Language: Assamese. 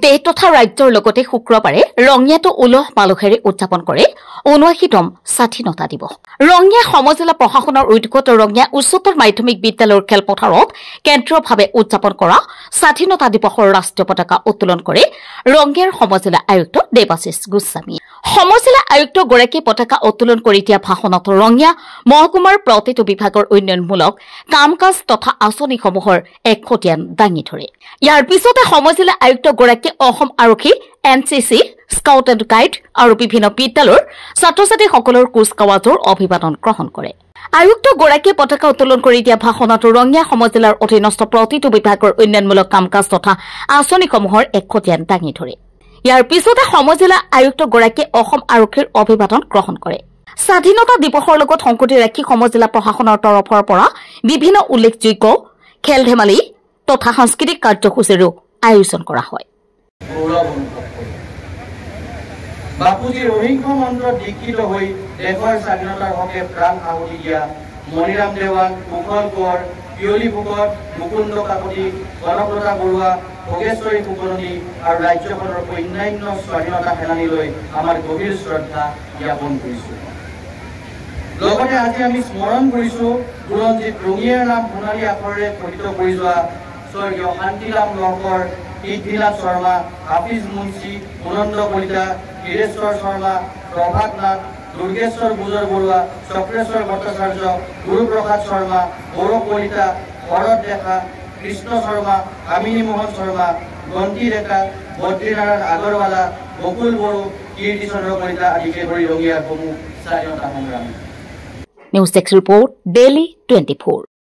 দেশ তথা ৰাজ্যৰ লগতে শুক্ৰবাৰে ৰঙিয়াতো উলহ মালহেৰে উদযাপন কৰে ৭৯তম স্বাধীনতা দিৱস। ৰঙিয়া সমজিলা প্ৰশাসনৰ উদ্যোগত ৰঙিয়া উচ্চতৰ মাধ্যমিক বিদ্যালয়ৰ খেলপথাৰত কেন্দ্ৰীয়ভাৱে উদযাপন কৰা স্বাধীনতা দিৱসৰ ৰাষ্ট্ৰীয় পতাকা উত্তোলন কৰে ৰঙিয়াৰ সমজিলা আয়ুক্ত দেৱাশিষ গোস্বামীয়ে। সমজিলা আয়ুক্তগৰাকীয়ে পতাকা উত্তোলন কৰি দিয়া ভাষণত ৰঙিয়া মহকুমাৰ প্ৰতিটো বিভাগৰ উন্নয়নমূলক কাম কাজ তথা আঁচনিসমূহৰ একখতিয়ান দাঙি ধৰে। ইয়াৰ পিছতে সমজিলা আয়ুক্তগৰাকীয়ে অসম আৰক্ষী NCC স্কাউট এণ্ড গাইড আৰু বিভিন্ন বিদ্যালয়ৰ ছাত্ৰ ছাত্ৰীসকলৰ কুচকাৱাজৰ অভিবাদন গ্ৰহণ কৰে। আয়ুক্তগৰাকীয়ে পতাকা উত্তোলন কৰি দিয়া ভাষণত ৰঙিয়া সমজিলাৰ অধীনস্থ প্ৰতিটো বিভাগৰ উন্নয়নমূলক কাম কাজ তথা আঁচনিসমূহৰ একখতিয়ান দাঙি ধৰে। ইয়াৰ পিছতে সমজিলা আয়ুক্তগৰাকীয়ে অসম আৰক্ষীৰ অভিবাদন গ্ৰহণ কৰে। স্বাধীনতা দিৱসৰ লগত সংগতি ৰাখি সমজিলা প্ৰশাসনৰ তৰফৰ পৰা বিভিন্ন উল্লেখযোগ্য খেল ধেমালি তথা সাংস্কৃতিক কাৰ্যসূচীৰো আয়োজন কৰা হয়। বাপুজীৰ অহিংস মন্ত্ৰত দীক্ষিত হৈ দেশৰ স্বাধীনতাৰ হকে প্ৰাণ আহুতি দিয়া মণিৰাম দেৱান, কুশল কোঁৱৰ, পিয়লি ফুকন, মুকুন্দ কাকতি, গণপ্ৰতাপ বৰুৱা, ভোগেশ্বৰী ফুকননী আৰু ৰাজ্যখনৰ অন্যান্য স্বাধীনতা সেনানীলৈ আমাৰ গভীৰ শ্ৰদ্ধা জ্ঞাপন কৰিছো। লগতে আজি আমি স্মৰণ কৰিছো বুৰঞ্জীত ৰঙিয়াৰ নাম সোণালী আখৰেৰে খোদিত কৰি যোৱা স্বৰ্গীয় শান্তিৰাম লহকৰ, সিদ্ধিনাথ শৰ্মা, হাফিজ মুন্সি, সুনন্দ কলিতা, হীৰেশ্বৰ শৰ্মা, প্ৰভাত নাথ, দুৰ্গেশ্বৰ গুজৰ বৰুৱা, চক্ৰেশ্বৰ ভট্টাচাৰ্য, গুৰুপ্ৰসাদ শৰ্মা, গৌৰৱ কলিতা, ভৰত ডেকা, কৃষ্ণ শৰ্মা, কামিনী মোহন শৰ্মা, গন্তি ডেকা, বদ্ৰীনাৰায়ণ আগৰৱালা, বকুল বড়ো, কীৰ্তিচন্দ্ৰ কলিতা আদিকে ধৰি ৰঙিয়াৰ সমূহ স্বাধীনতা সংগ্ৰামী। News desk report daily 24।